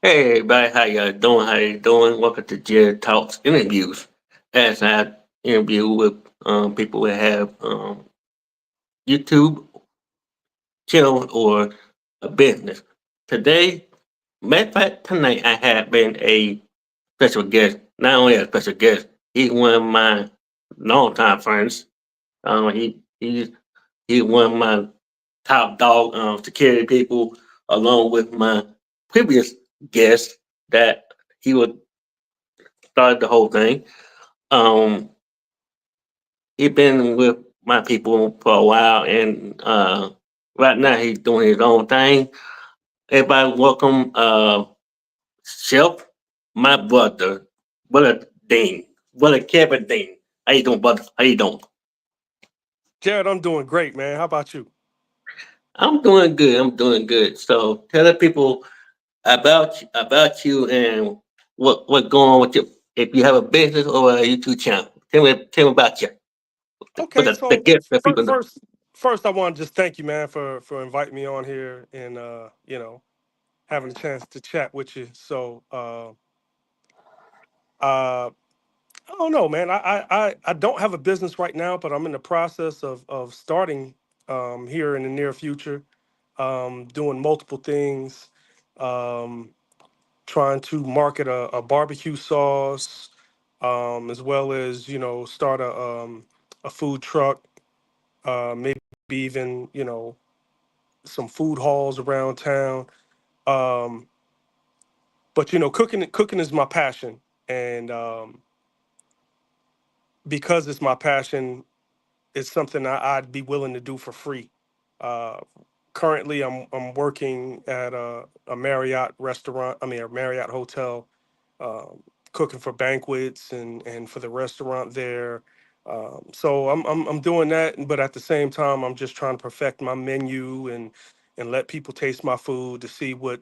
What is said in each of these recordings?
Hey everybody, how y'all doing? How you doing? Welcome to Jarrett Talks interviews. As I interview with people that have YouTube channel or a business. Today, matter of fact, tonight I have been a special guest. Not only a special guest, he's one of my longtime friends. He's one of my top dog security people, along with my previous guest that he would started the whole thing. Um, he been with my people for a while, and right now he's doing his own thing. Everybody, welcome, Chef, my brother, brother Dean, brother Kevin Dean. How you doing, brother? How you doing? Jared, I'm doing great, man. How about you? I'm doing good. I'm doing good. So tell the people about you and what going on with you. If you have a business or a YouTube channel, tell me about you. For Okay, the so gift that people know. first, I want to just thank you, man, for inviting me on here and having a chance to chat with you. Uh, I don't know, man. I don't have a business right now, but I'm in the process of starting here in the near future, doing multiple things, um, trying to market a barbecue sauce, as well as start a food truck, maybe even some food halls around town. Um, but cooking is my passion, and because it's my passion, it's something I'd be willing to do for free. Uh, Currently, I'm working at a Marriott restaurant. I mean, a Marriott hotel, um, cooking for banquets and for the restaurant there. So I'm doing that, but at the same time, I'm just trying to perfect my menu and let people taste my food to see what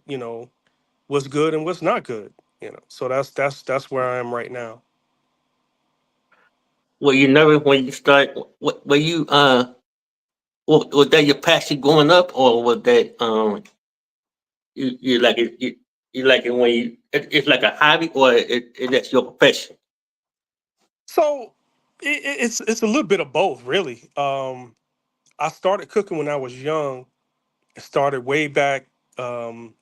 what's good and what's not good. So that's where I am right now. Well, you never when you start. Were you was that your passion growing up, or was that you like it you like it when it's like a hobby, or that's your profession? So it's a little bit of both, really. I started cooking when I was young. I started way back. Um,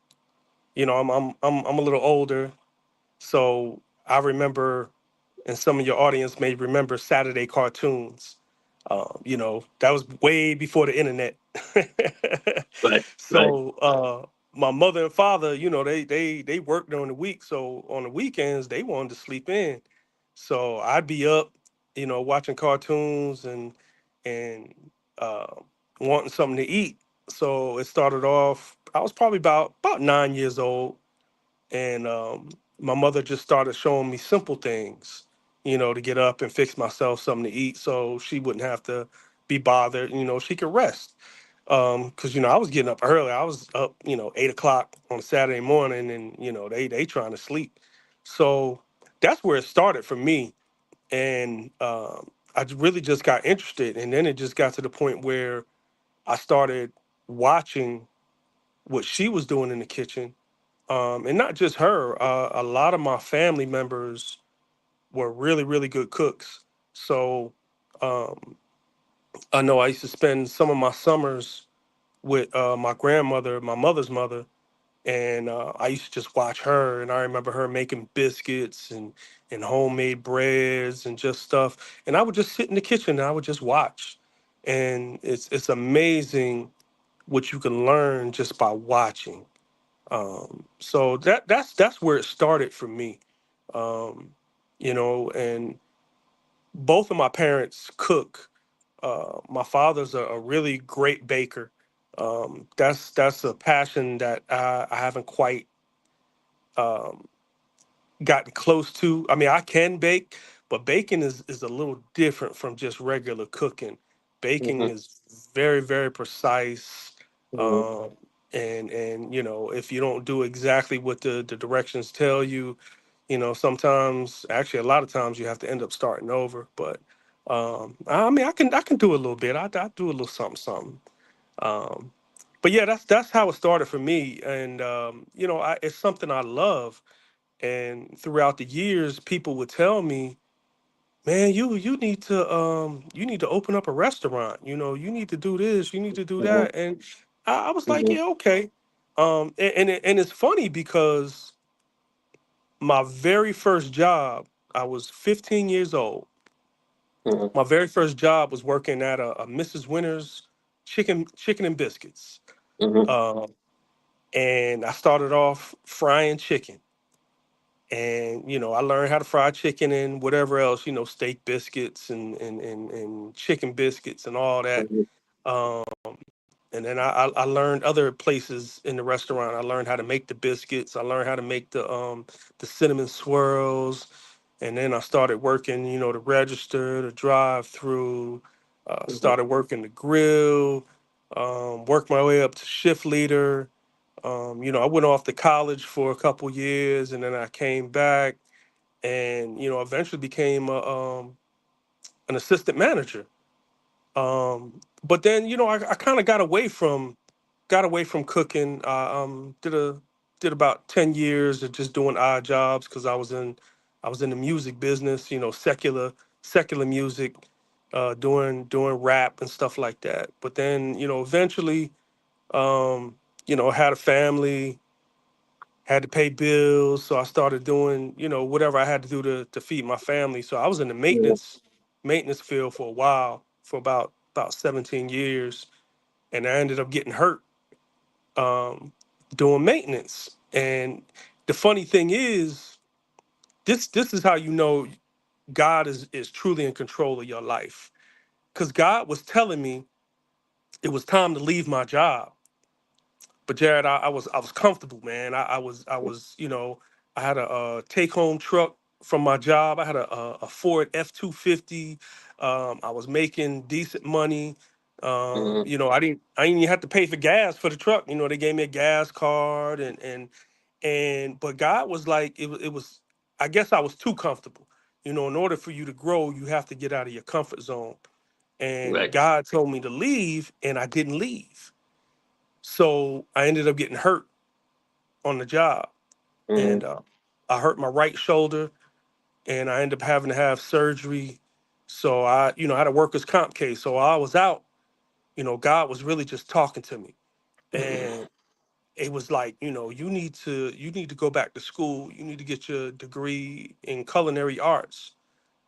I'm a little older, so I remember, and some of your audience may remember Saturday cartoons. That was way before the internet. Right, right. So my mother and father, they worked during the week, so on the weekends they wanted to sleep in. So I'd be up, watching cartoons and uh, wanting something to eat. So it started off. I was probably about 9 years old, and my mother just started showing me simple things, to get up and fix myself something to eat, so she wouldn't have to be bothered. She could rest. Because I was getting up early. I was up, 8 o'clock on a Saturday morning, and they trying to sleep. So that's where it started for me, and I really just got interested, and then it just got to the point where I started watching what she was doing in the kitchen, and not just her. A lot of my family members were really, really good cooks. So um, I know I used to spend some of my summers with my grandmother, my mother's mother, and I used to just watch her. And I remember her making biscuits and homemade breads and just stuff. And I would just sit in the kitchen and I would just watch. And it's amazing what you can learn just by watching. So that's where it started for me. Um, and both of my parents cook. My father's a really great baker. That's a passion that I haven't quite um, gotten close to. I mean, I can bake, but baking is a little different from just regular cooking. Baking Mm-hmm, is very, very precise. mm-hmm. Um, and if you don't do exactly what the directions tell you, sometimes, actually a lot of times, you have to end up starting over. But I mean, I can do a little bit. I do a little something, something. Um, but yeah, that's how it started for me. And it's something I love. And throughout the years, people would tell me, man, you need to open up a restaurant. You need to do this, you need to do Mhm, that. And I was like, mhm, yeah, okay. And it's funny because my very first job, I was 15 years old. mhm, My very first job was working at a Mrs. Winter's chicken and biscuits. mhm, Um, and I started off frying chicken. And I learned how to fry chicken and whatever else, steak biscuits and chicken biscuits and all that. mhm, Um, and then I learned other places in the restaurant. I learned how to make the biscuits. I learned how to make the cinnamon swirls. And then I started working, the register, the drive through. mhm, Started working the grill. Worked my way up to shift leader. I went off to college for a couple years, and then I came back, and eventually became an assistant manager. But then I kind of got away from cooking. Did about 10 years of just doing odd jobs because I was in the music business. Secular music, doing rap and stuff like that. But then eventually, had a family, had to pay bills, so I started doing whatever I had to do to feed my family. So I was in the mhm, maintenance field for a while, for about 17 years, and I ended up getting hurt um, doing maintenance. And the funny thing is, this is how God is truly in control of your life, because God was telling me it was time to leave my job. But Jared, I was comfortable, man. I had a, take home truck from my job. I had a Ford F-250. I was making decent money. mhm. I didn't even have to pay for gas for the truck. They gave me a gas card, but God was like, it was. I guess I was too comfortable. In order for you to grow, you have to get out of your comfort zone. And Right. God told me to leave, and I didn't leave. So I ended up getting hurt on the job, and Mhm, I hurt my right shoulder, and I ended up having to have surgery. So I had a workers' comp case. So I was out. God was really just talking to me, and it was like, you need to go back to school. You need to get your degree in culinary arts.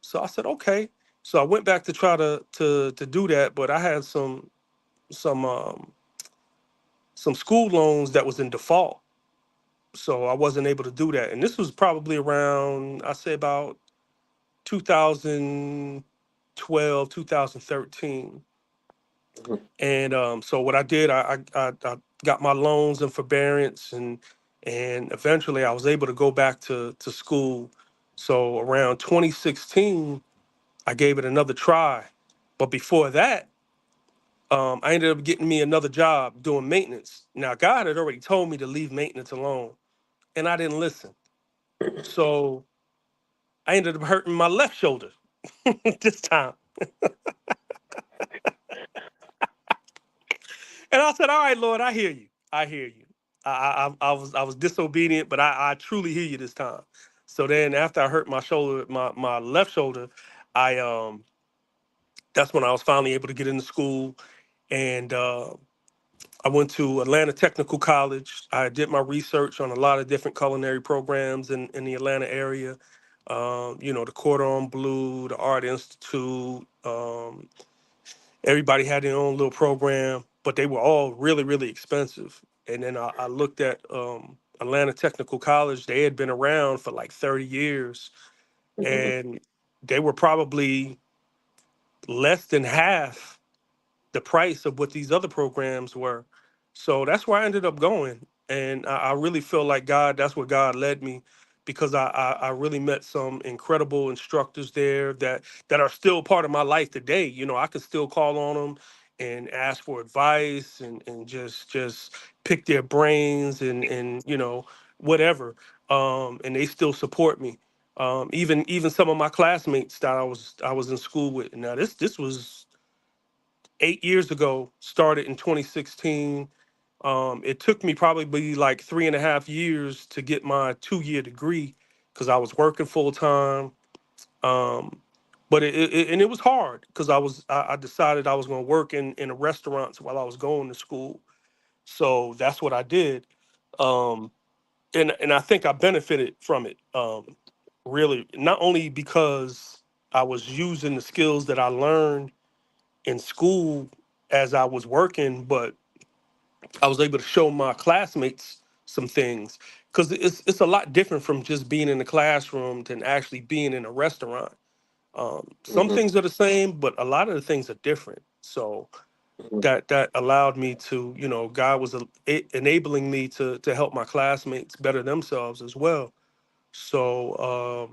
So I said, okay. So I went back to try to do that, but I had some some school loans that was in default, so I wasn't able to do that. And this was probably around, I say, about 2012, 2013. mhm, And so what I did, I got my loans and forbearance, and eventually I was able to go back to school. So around 2016, I gave it another try. But before that, I ended up getting me another job doing maintenance. Now, God had already told me to leave maintenance alone, and I didn't listen. So I ended up hurting my left shoulder this time. And I said, "All right, Lord, I hear you. I hear you. I was disobedient, but I truly hear you this time." So then, after I hurt my shoulder, my left shoulder, I that's when I was finally able to get into school, and I went to Atlanta Technical College. I did my research on a lot of different culinary programs in the Atlanta area. The Cordon Bleu, the Art Institute. Everybody had their own little program, but they were all really, really expensive. And then I looked at Atlanta Technical College. They had been around for like 30 years, mhm, and they were probably less than half the price of what these other programs were. So that's where I ended up going. And I really feel like that's where God led me, because I really met some incredible instructors there that are still part of my life today. I can still call on them and ask for advice, and just pick their brains, and whatever. And they still support me. Even some of my classmates that I was in school with. Now this was 8 years ago, started in 2016. It took me probably like 3.5 years to get my 2 year degree because I was working full time. Um, but and it was hard because I decided I was going to work in a restaurants while I was going to school. So that's what I did. Um, and I think I benefited from it. Really, not only because I was using the skills that I learned in school as I was working, but I was able to show my classmates some things because it's a lot different from just being in the classroom than actually being in a restaurant. Some Hmm. things are the same, but a lot of the things are different. So that allowed me to, God was enabling me to help my classmates better themselves as well. So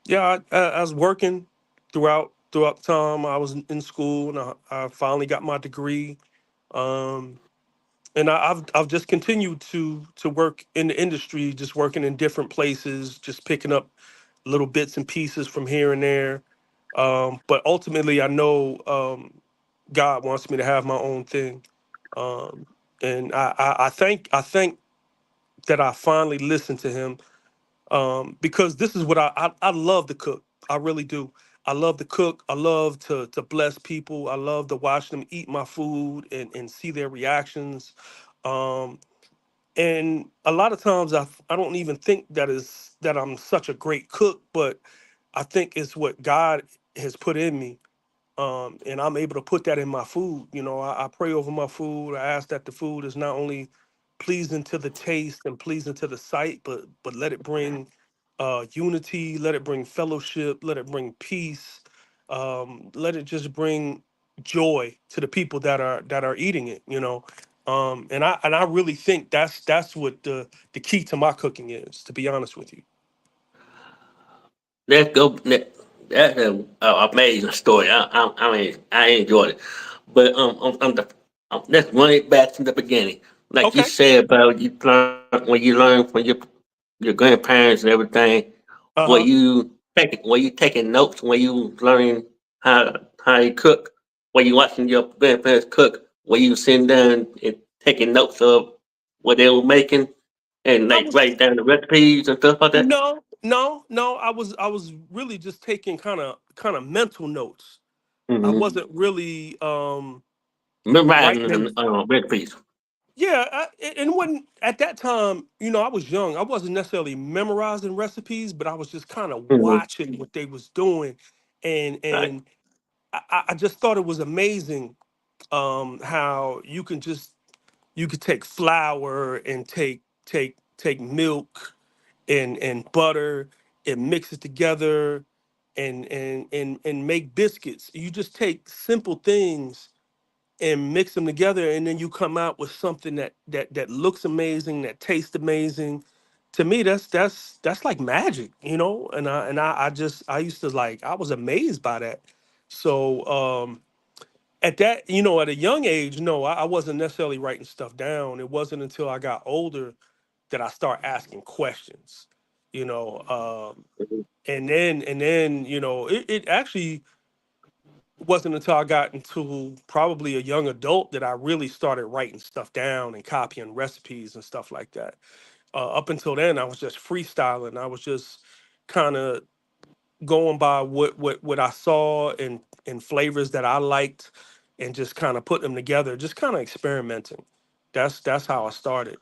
yeah, I was working throughout the time I was in school, and I finally got my degree. Um, and I've just continued to work in the industry, just working in different places, just picking up little bits and pieces from here and there. But ultimately, I know God wants me to have my own thing, um, and I think that I finally listened to Him, because this is what I love to cook. I really do. I love to cook. I love to bless people. I love to watch them eat my food and see their reactions. Um, and a lot of times I don't even think that I'm such a great cook, but I think it's what God has put in me, and I'm able to put that in my food. I pray over my food. I ask that the food is not only pleasing to the taste and pleasing to the sight, but let it bring unity, let it bring fellowship, let it bring peace, let it just bring joy to the people that are eating it. And I really think that's what the key to my cooking is. To be honest with you. Let's go. That's a amazing story. I mean, I enjoyed it. But let's run it back to the beginning. Like you Okay. said about you learn when you learn from your grandparents and everything. Uh huh. Were you taking notes when you learning how you cook? Were you watching your grandparents cook? Were you sitting down and taking notes of what they were making and I like was write down the recipes and stuff like that? No, no, no. I was really just taking kind of mental notes. I Mm-hmm. wasn't really Memorizing writing them. the recipes. Yeah, and when at that time, I was young. I wasn't necessarily memorizing recipes, but I was just kind of Mm-hmm. watching what they was doing, and Right. and I just thought it was amazing, how you could take flour and take milk and butter and mix it together and make biscuits. You just take simple things and mix them together, and then you come out with something that looks amazing, that tastes amazing. To me, that's like magic, and I used to, like, I was amazed by that. So at that, at a young age, no, I wasn't necessarily writing stuff down. It wasn't until I got older that I start asking questions, you know. And then it actually wasn't until I got into probably a young adult that I really started writing stuff down and copying recipes and stuff like that. Up until then, I was just freestyling. I was just kind of going by what I saw and flavors that I liked, and just kind of putting them together, just kind of experimenting. That's how I started.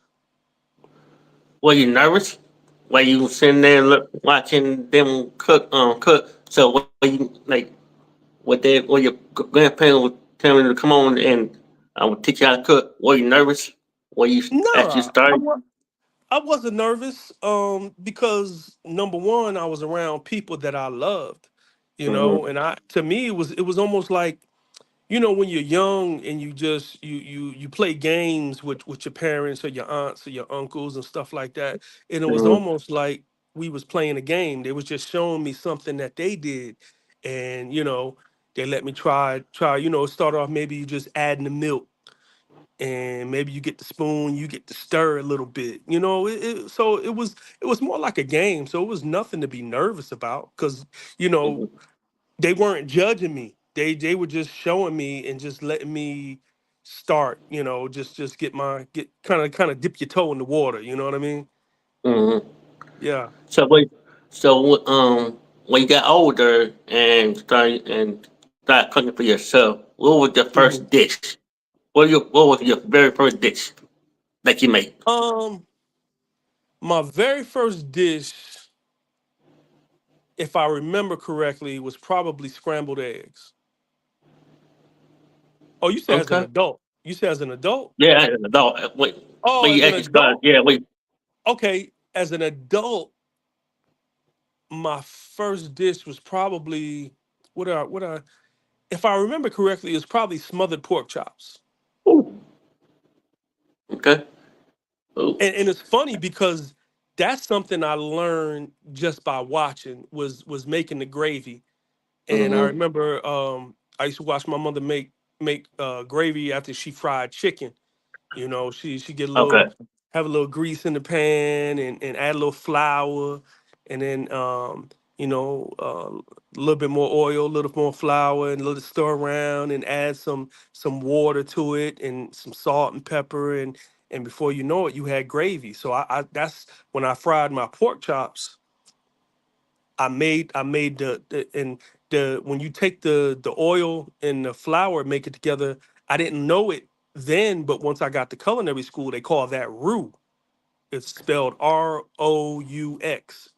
Were you nervous? Were you sitting there watching them cook? So were you like, were your grandparents were telling you to come on and I would teach you how to cook? Were you nervous? Were you as you No, started? I wasn't nervous, because number one, I was around people that I loved, Mm-hmm. and to me it was almost like, when you're young and you play games with your parents or your aunts or your uncles and stuff like that, and it was Mm-hmm. almost like we was playing a game. They was just showing me something that they did, and they let me try. Start off, maybe you just adding the milk, and maybe you get the spoon, you get to stir a little bit. So it was more like a game. So it was nothing to be nervous about, because you know Mm-hmm. they weren't judging me. They were just showing me and just letting me start. Just get kind of dip your toe in the water. You know what I mean? Hmm. Yeah. So when you got older and started cooking for yourself, what was your hmm first dish? What was your very first dish that you made? Um, my very first dish, if I remember correctly, was probably scrambled eggs. Oh, you said as an Okay. adult. You said as an adult? Yeah, as an adult. Oh, When as you an actually started, adult? yeah, wait. Okay, as an adult, my first dish was probably what I if I remember correctly, it was probably smothered pork chops. Ooh, okay. Ooh, And it's funny because that's something I learned just by watching was making the gravy. And I mm-hmm. remember I used to watch my mother make gravy after she fried chicken. She get a Okay. little have a little grease in the pan and add a little flour, and then a little bit more oil, a little more flour, and a little stir around, and add some water to it, and some salt and pepper, and before you know it, you had gravy. So I that's when I fried my pork chops. I made the when you take the oil and the flour, make it together. I didn't know it then, but once I got to culinary school, they call that roux. It's spelled Roux,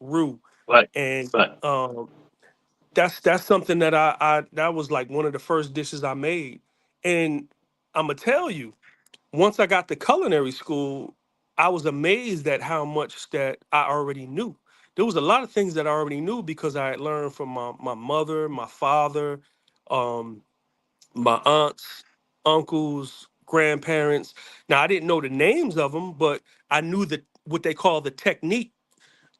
roux, Right. and Right. um, that's something that I that was like one of the first dishes I made, and I'm gonna tell you once I got to culinary school, I was amazed at how much that I already knew. There was a lot of things that I already knew because I had learned from my mother, my father, um, my aunts, uncles, grandparents. Now I didn't know the names of them, but I knew that what they call the technique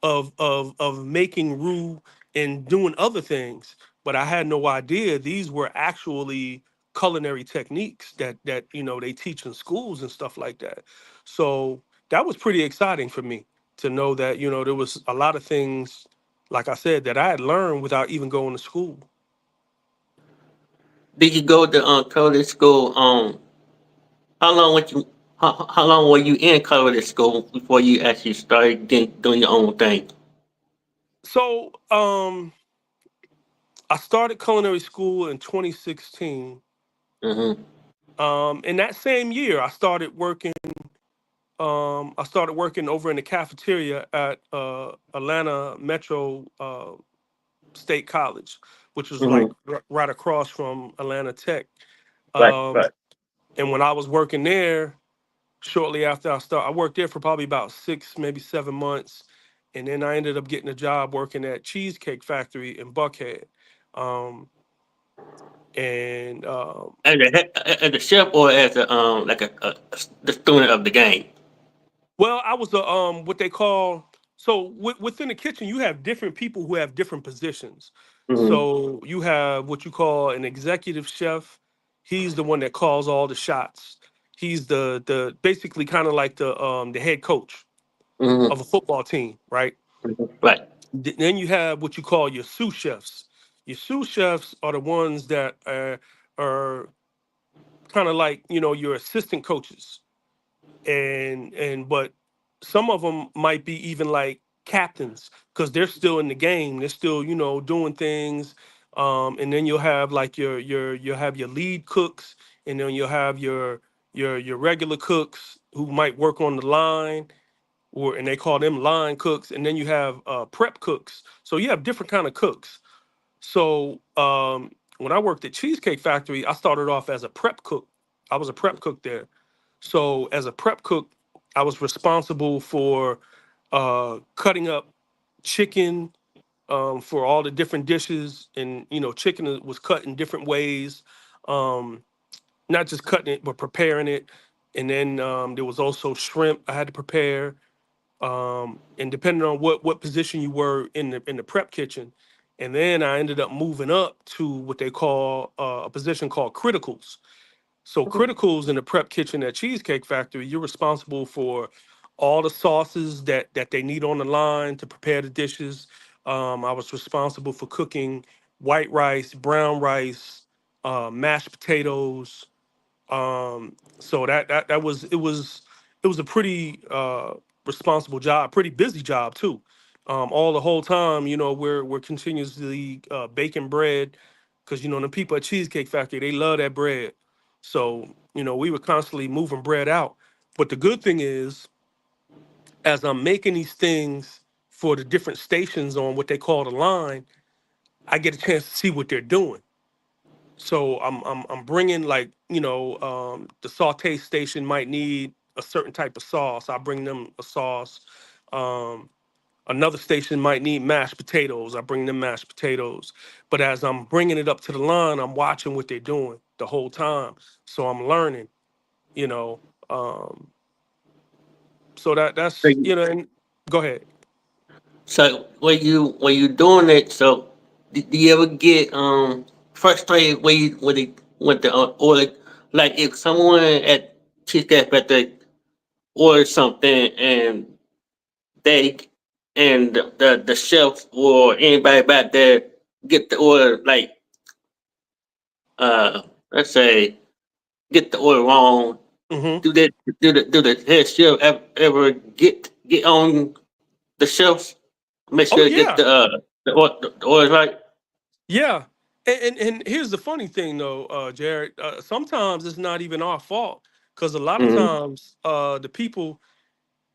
of making roux and doing other things, but I had no idea these were actually culinary techniques that they teach in schools and stuff like that. So that was pretty exciting for me to know that there was a lot of things, like I said, that I had learned without even going to school. Did you go to culinary school? How long would you? How long were you in culinary school before you actually started doing your own thing? So I started culinary school in 2016. Mm-hmm. In that same year, I started working over in the cafeteria at Atlanta Metro State College, which was like Mm-hmm. right across from Atlanta Tech. Right. Um, Right. and when I was working there, shortly after I worked there for probably about 6, maybe 7 months, and then I ended up getting a job working at Cheesecake Factory in Buckhead. Um, and As a chef or as a like the student of the game. Well, I was a what they call within the kitchen. You have different people who have different positions. Mm-hmm. So you have what you call an executive chef. He's the one that calls all the shots. He's the basically kind of like the head coach Mm-hmm. of a football team, right? Right. Then you have what you call your sous chefs. Your sous chefs are the ones that are kind of like your assistant coaches, and but some of them might be even like captains because they're still in the game, they're still doing things. And then you'll have like you'll have your lead cooks, and then you'll have your regular cooks who might work on the line, and they call them line cooks, and then you have prep cooks. So you have different kind of cooks. So when I worked at Cheesecake Factory, I started off as a prep cook. I was a prep cook there. So as a prep cook, I was responsible for cutting up chicken for all the different dishes, and chicken was cut in different ways, um, not just cutting it, but preparing it. And then there was also shrimp I had to prepare, and depending on what position you were in the prep kitchen. And then I ended up moving up to what they call a position called criticals. So criticals in the prep kitchen at Cheesecake Factory, you're responsible for all the sauces that they need on the line to prepare the dishes. I was responsible for cooking white rice, brown rice, mashed potatoes, So that was it was a pretty responsible job, pretty busy job too. All the whole time, you know, we're continuously baking bread, because you know the people at Cheesecake Factory, they love that bread. So you know we were constantly moving bread out. But the good thing is, as I'm making these things for the different stations on what they call the line, I get a chance to see what they're doing. So I'm bringing, like, you know, the saute station might need a certain type of sauce. I bring them a sauce. Um, Another station might need mashed potatoes. I bring them mashed potatoes. But as I'm bringing it up to the line, I'm watching what they're doing the whole time. So I'm learning, you know. Um, so So, that's, you know. And go ahead. so when you doing it, so do you ever get frustrated when you when the order, like if someone at Cheesecake Factory orders something and they the chef or anybody back there get the order, like uh let's say get the order wrong, Hmm. do that do the head chef ever get on the shelf, make Oh sure to get yeah, the order right? yeah. And here's the funny thing though, Jared. Sometimes it's not even our fault, because a lot of Mm-hmm. times the people,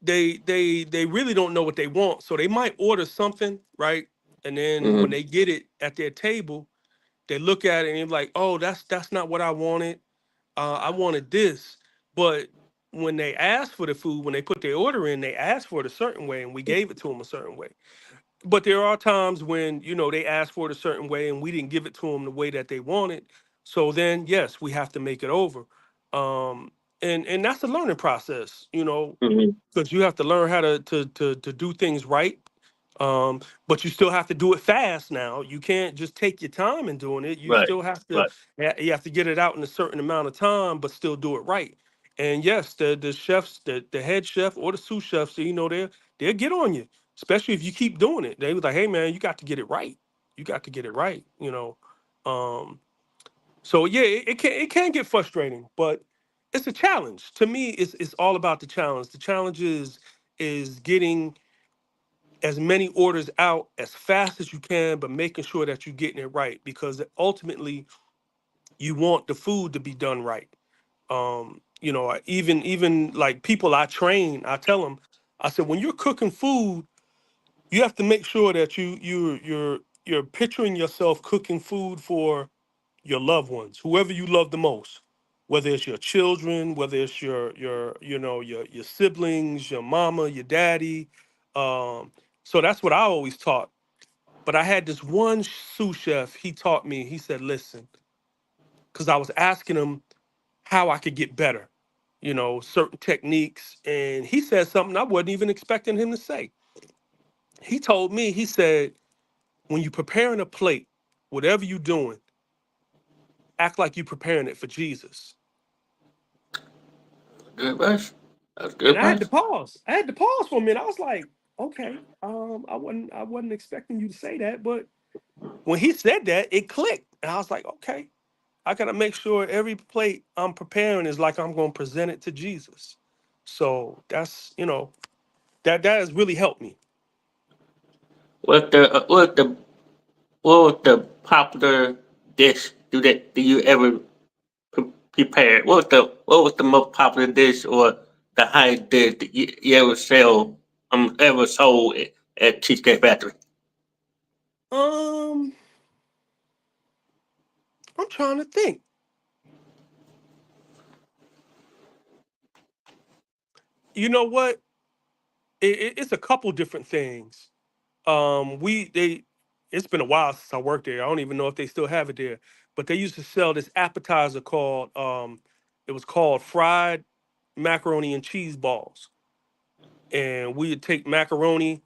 they really don't know what they want, so they might order something, right? And then when Mm-hmm. they get it at their table, they look at it and they're like, "Oh, that's not what I wanted. I wanted this." But when they asked for the food, when they put their order in, they asked for it a certain way, and we gave it to them a certain way. But there are times when, you know, they asked for it a certain way and we didn't give it to them the way that they wanted. So then yes, we have to make it over. um and that's a learning process, you know, Mm-hmm. because you have to learn how to do things right. But you still have to do it fast. Now you can't just take your time in doing it. You Right, still have to, right. you have to get it out in a certain amount of time, but still do it right. And yes, the chefs, the head chef or the sous chefs, you know, they'll get on you, especially if you keep doing it. They was like, "Hey man, you got to get it right. You got to get it right." You know. Um, so yeah, it can get frustrating, but it's a challenge. To me, it's all about the challenge. The challenge is getting as many orders out as fast as you can, but making sure that you're getting it right, because ultimately you want the food to be done right. You know, even like people I train, I tell them, I said, when you're cooking food, you have to make sure that you're picturing yourself cooking food for your loved ones, whoever you love the most, whether it's your children, whether it's your you know your siblings, your mama, your daddy. Um, so that's what I always taught. But I had this one sous chef. He taught me. He said, "Listen," because I was asking him how I could get better, you know, certain techniques, and he said something I wasn't even expecting him to say. He told me, he said, "When you're preparing a plate, whatever you're doing, act like you're preparing it for Jesus." Good advice. That's good And I had to advice. pause. I had to pause for a minute. I was like, "Okay, I wasn't expecting you to say that," but when he said that, it clicked, and I was like, "Okay, I gotta make sure every plate I'm preparing is like I'm going to present it to Jesus." So that's, you know, that has really helped me. What was the popular dish do you ever prepare? What was the most popular dish or the highest dish that you ever sell ever sold at Cheesecake Factory? Um, I'm trying to think. You know what? It's a couple different things. We they It's been a while since I worked there. I don't even know if they still have it there. But they used to sell this appetizer called it was called fried macaroni and cheese balls. And we would take macaroni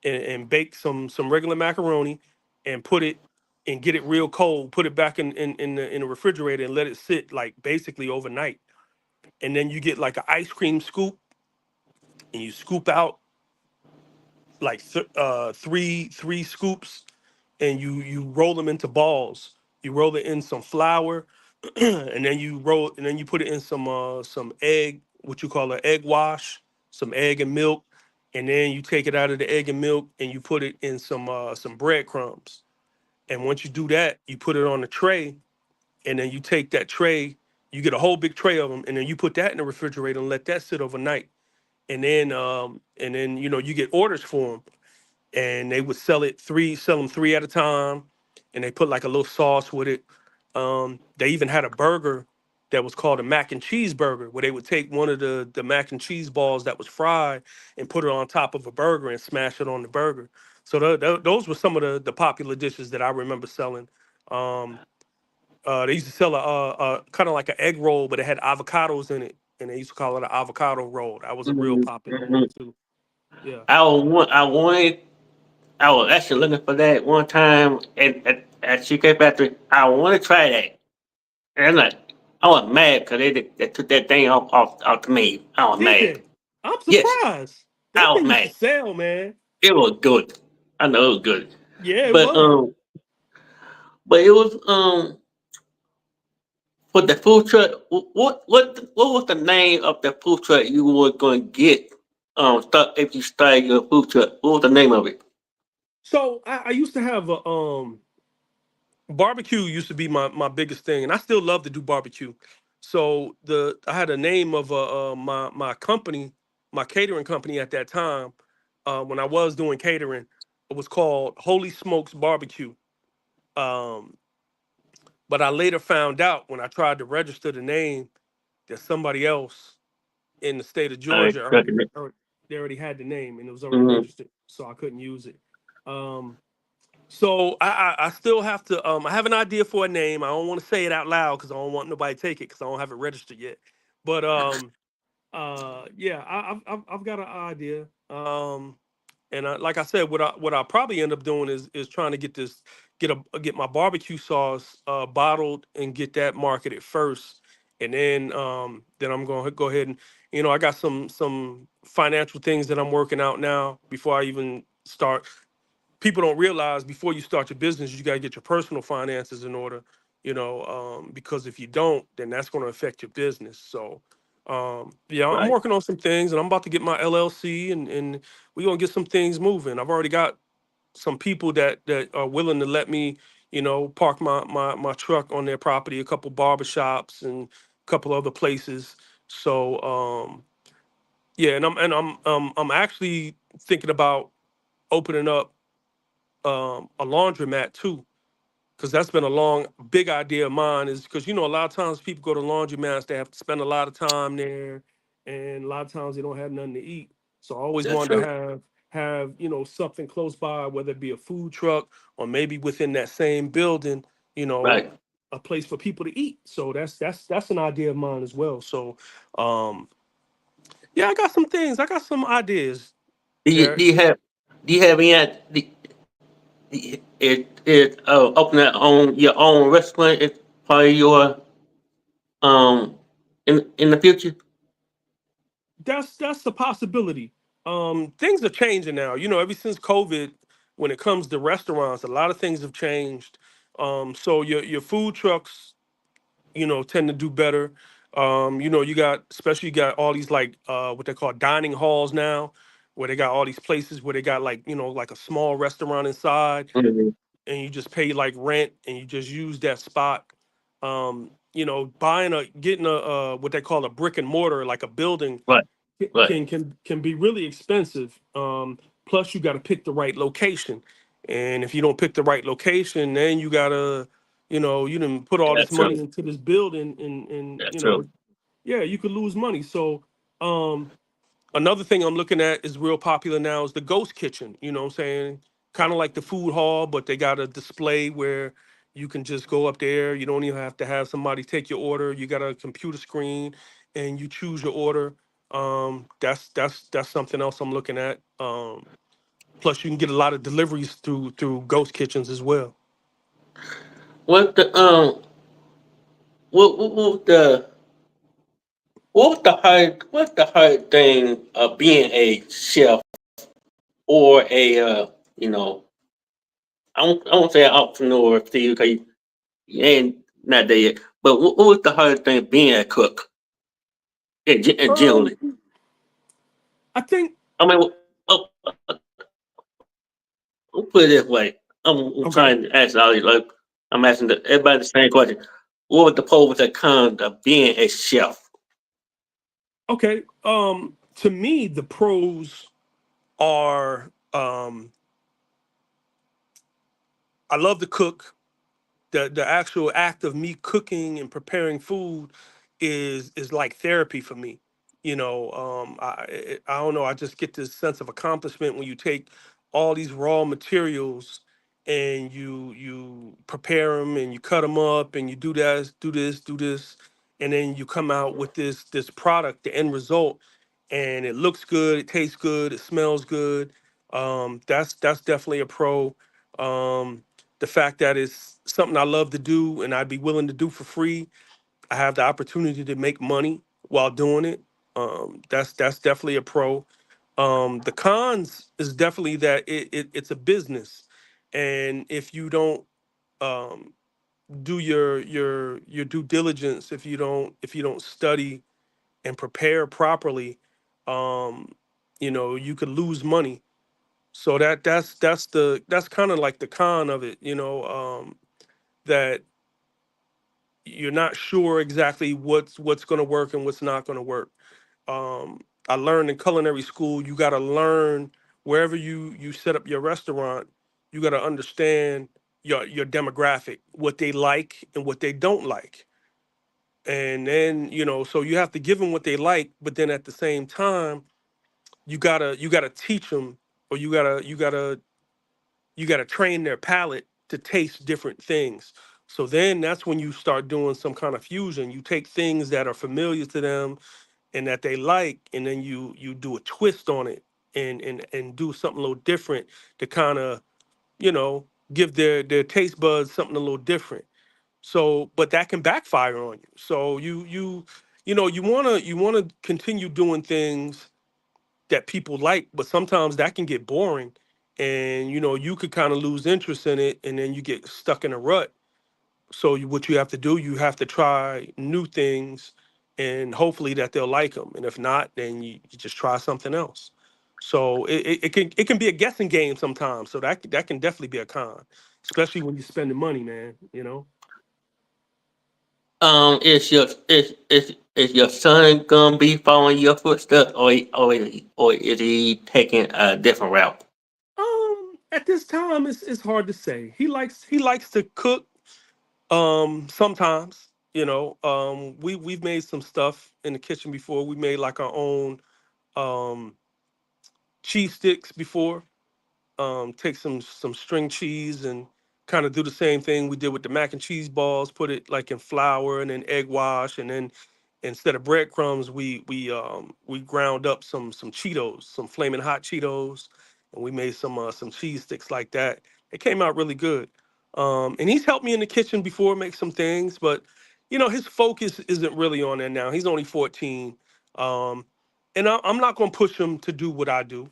and bake some regular macaroni and put it and get it real cold, put it back in the refrigerator and let it sit like basically overnight. And then you get like an ice cream scoop, and you scoop out like three scoops, and you roll them into balls. You roll it in some flour, and then you roll, and then you put it in some egg, what you call an egg wash, some egg and milk, and then you take it out of the egg and milk and you put it in some breadcrumbs. And once you do that, you put it on a tray, and then you take that tray, you get a whole big tray of them, and then you put that in the refrigerator and let that sit overnight. And then you know you get orders for them, and they would sell them three at a time, and they put like a little sauce with it. They even had a burger that was called a mac and cheese burger, where they would take one of the mac and cheese balls that was fried and put it on top of a burger and smash it on the burger. So those were some of the popular dishes that I remember selling. Um, they used to sell a kind of like an egg roll, but it had avocados in it, and they used to call it an avocado roll. That was a real popular one Mhm. too. Yeah. I wanted, I was actually looking for that one time at CK Factory. I want to try that. And I'm like, I was mad because they took that thing off the menu. I was Did mad. they? I'm Yes, surprised. I That was thing used to mad. sell, man. It was good. I know it was good. Yeah, it But was. it was for the food truck. What was the name of the food truck you were going to get? Start if you started your food truck. What was the name of it? So I used to have a barbecue used to be my biggest thing, and I still love to do barbecue. So the I had a name of my company, my catering company at that time, when I was doing catering. It was called Holy Smokes Barbecue. Um, but I later found out when I tried to register the name that somebody else in the state of I Georgia recommend. they already had the name and it was already Mm-hmm. registered, so I couldn't use it. Um, so I still have to. I have an idea for a name. I don't want to say it out loud because I don't want nobody to take it because I don't have it registered yet. But yeah, I've got an idea. And like I said, what I probably end up doing is trying to get my barbecue sauce bottled and get that marketed first, and then I'm going to go ahead and I got some financial things that I'm working out now before I even start. People don't realize before you start your business, you got to get your personal finances in order, because if you don't, then that's going to affect your business. So, yeah, I'm Right. working on some things and I'm about to get my LLC and we're going to get some things moving. I've already got some people that are willing to let me, park my truck on their property, a couple barbershops and a couple other places. So, yeah, and I'm actually thinking about opening up a laundromat too, because that's been a long, big idea of mine. Is because a lot of times people go to laundromats, they have to spend a lot of time there, and a lot of times they don't have nothing to eat. So I always That's wanted to true. have something close by, whether it be a food truck or maybe within that same building, you know, Right. a place for people to eat. So that's an idea of mine as well. So um, yeah, I got some things, I got some ideas, Do you do Jared. you have do you have any it open that own your own restaurant as part of your um in the future? That's the possibility. Things are changing now. Ever since COVID, when it comes to restaurants, a lot of things have changed. So your food trucks, tend to do better. You got all these like what they call dining halls now, where they got all these places where they got like like a small restaurant inside, Mm-hmm. and you just pay like rent and you just use that spot. Getting a what they call a brick and mortar, like a building, Right. Right. can be really expensive. Plus, you got to pick the right location, and if you don't pick the right location, then you gotta, you didn't put all this That's money true. into this building, and That's true. yeah, you could lose money. So, um, another thing I'm looking at is real popular now is the ghost kitchen. You know what I'm saying? Kind of like the food hall, but they got a display where you can just go up there. You don't even have to have somebody take your order. You got a computer screen and you choose your order. That's something else I'm looking at. Plus you can get a lot of deliveries through ghost kitchens as well. What the what the what's the hard thing of being a chef or a you know I won't say an entrepreneur to you because you ain't not there yet. But what was the hardest thing being a cook and generally? Um, I think I mean, oh, we'll put it this way. I'm okay, trying to ask all these, like, I'm asking everybody the same question. What was the pros and cons of being a chef? okay. To me, the pros are I love to cook. The actual act of me cooking and preparing food is like therapy for me. I don't know. I just get this sense of accomplishment when you take all these raw materials and you prepare them and you cut them up and you do that, do this, and then you come out with this product, the end result, and it looks good, it tastes good, it smells good. That's definitely a pro. The fact that it's something I love to do and I'd be willing to do for free. I have the opportunity to make money while doing it. That's definitely a pro. The cons is definitely that it's a business, and if you don't um, do your due diligence, if you don't study and prepare properly, um, you could lose money. So that's kind of like the con of it, that you're not sure exactly what's going to work and what's not going to work. I learned in culinary school, you got to learn wherever you set up your restaurant, you got to understand your demographic, what they like and what they don't like. And then, so you have to give them what they like, but then at the same time, you gotta teach them, or you gotta train their palate to taste different things. So then that's when you start doing some kind of fusion. You take things that are familiar to them and that they like, and then you do a twist on it and do something a little different to kind of, you know, give their taste buds something a little different. So, but that can backfire on you. So you wanna continue doing things that people like, but sometimes that can get boring, and you could kind of lose interest in it, and then you get stuck in a rut. So what you have to do, you have to try new things, and hopefully that they'll like them. And if not, then you just try something else. So it can be a guessing game sometimes. So that can definitely be a con, especially when you're spending money, man. Is your son gonna be following your footsteps, or is he taking a different route? At this time, it's hard to say. He likes to cook. Sometimes, we've made some stuff in the kitchen before. We made like our own um cheese sticks before. Take some string cheese and kind of do the same thing we did with the mac and cheese balls. Put it like in flour and then egg wash, and then instead of breadcrumbs, we ground up some Cheetos, some flaming hot Cheetos, and we made some cheese sticks like that. It came out really good. And he's helped me in the kitchen before make some things, but his focus isn't really on that now. He's only 14. Um, and I'm not going to push him to do what I do.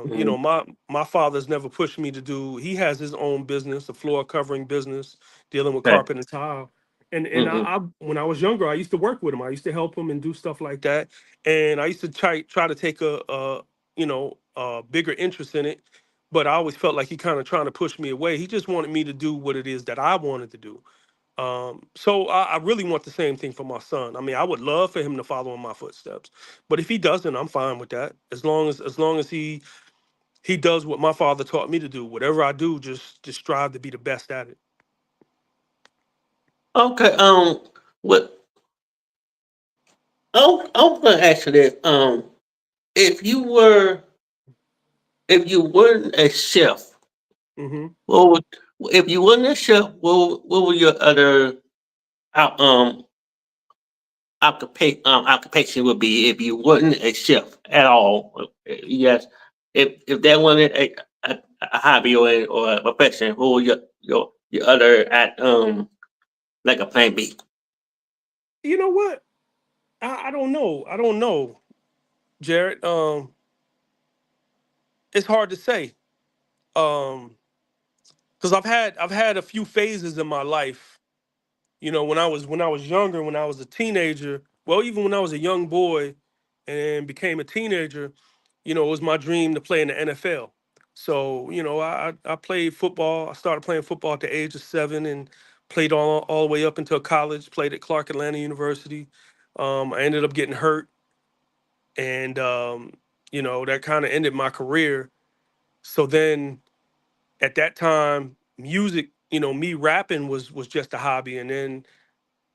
Mhm. My father's never pushed me to do. He has his own business, a floor covering business, dealing with Okay. carpet and tile. And Mm-hmm. I when I was younger, I used to work with him. I used to help him and do stuff like that. And I used to try to take a bigger interest in it. But I always felt like he kind of trying to push me away. He just wanted me to do what it is that I wanted to do. So I really want the same thing for my son. I mean, I would love for him to follow in my footsteps, but if he doesn't, I'm fine with that. As long as he does what my father taught me to do. Whatever I do, just strive to be the best at it. Okay. What? I'm gonna ask you this. If you were, if you weren't a chef, Hmm. what would, if you weren't a chef, what would your other out- um occupation would be if you wasn't a chef at all? Yes. If that wasn't a hobby or a profession, what would your other at like a plan B? You know what? I don't know. I don't know, Jarrett. It's hard to say. Um, because I've had a few phases in my life when I was younger, when I was a teenager, well, even when I was a young boy and became a teenager, it was my dream to play in the NFL. So, I played football. I started playing football at the age of 7 and played all the way up until college, played at Clark Atlanta University. I ended up getting hurt, and that kind of ended my career. So then at that time, music, me rapping was just a hobby. And then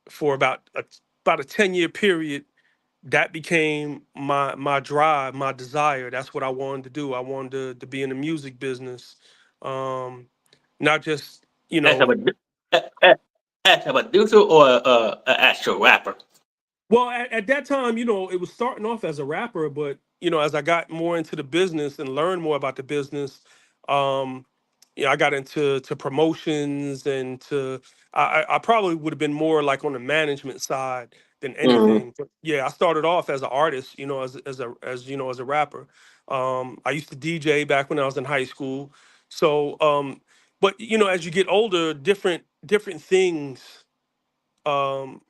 for about a 10-year period, that became my drive, my desire. That's what I wanted to do. I wanted to be in the music business. Not just, As a as a producer or an actual rapper? well, at that time, it was starting off as a rapper, but as I got more into the business and learned more about the business, um, I got into promotions and I probably would have been more like on the management side than Mm-hmm. anything. But yeah, I started off as an artist, as a rapper. I used to DJ back when I was in high school. So, but as you get older, different things um,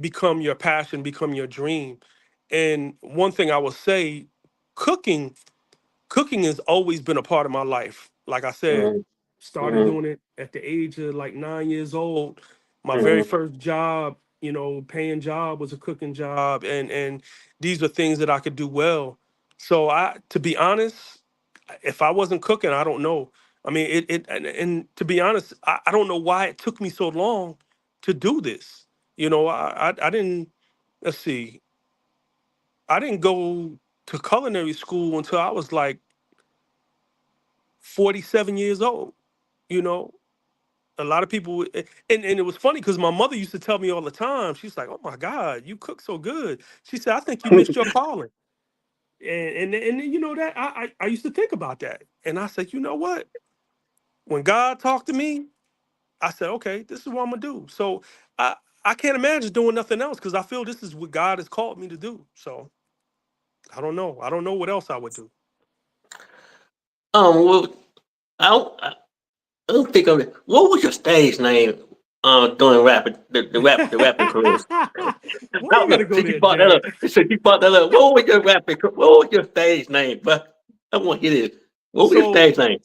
become your passion, become your dream. And one thing I will say, cooking, cooking has always been a part of my life. Like I said, started Mm-hmm. doing it at the age of like 9 years old. My very Mm-hmm. first job, paying job was a cooking job, and these are things that I could do well. So to be honest, if I wasn't cooking, I don't know. I mean, and to be honest, I don't know why it took me so long to do this. I didn't. Let's see. I didn't go to culinary school until I was like 47 years old. You know, a lot of people, and it was funny because my mother used to tell me all the time. She's like, "Oh my God, you cook so good." She said, "I think you missed your calling." And that I used to think about that, and I said, you know what? When God talked to me, I said, okay, this is what I'm gonna do. So I I can't imagine doing nothing else because I feel this is what God has called me to do. So I don't know. I don't know what else I would do. Well, I don't think of it. What was your stage name? During rapping the rapping career. Why you gotta go Since you there, brought that up, Jarrett? since you brought that up, what was your what was your stage name? But I want to hear this. What was your So stage name?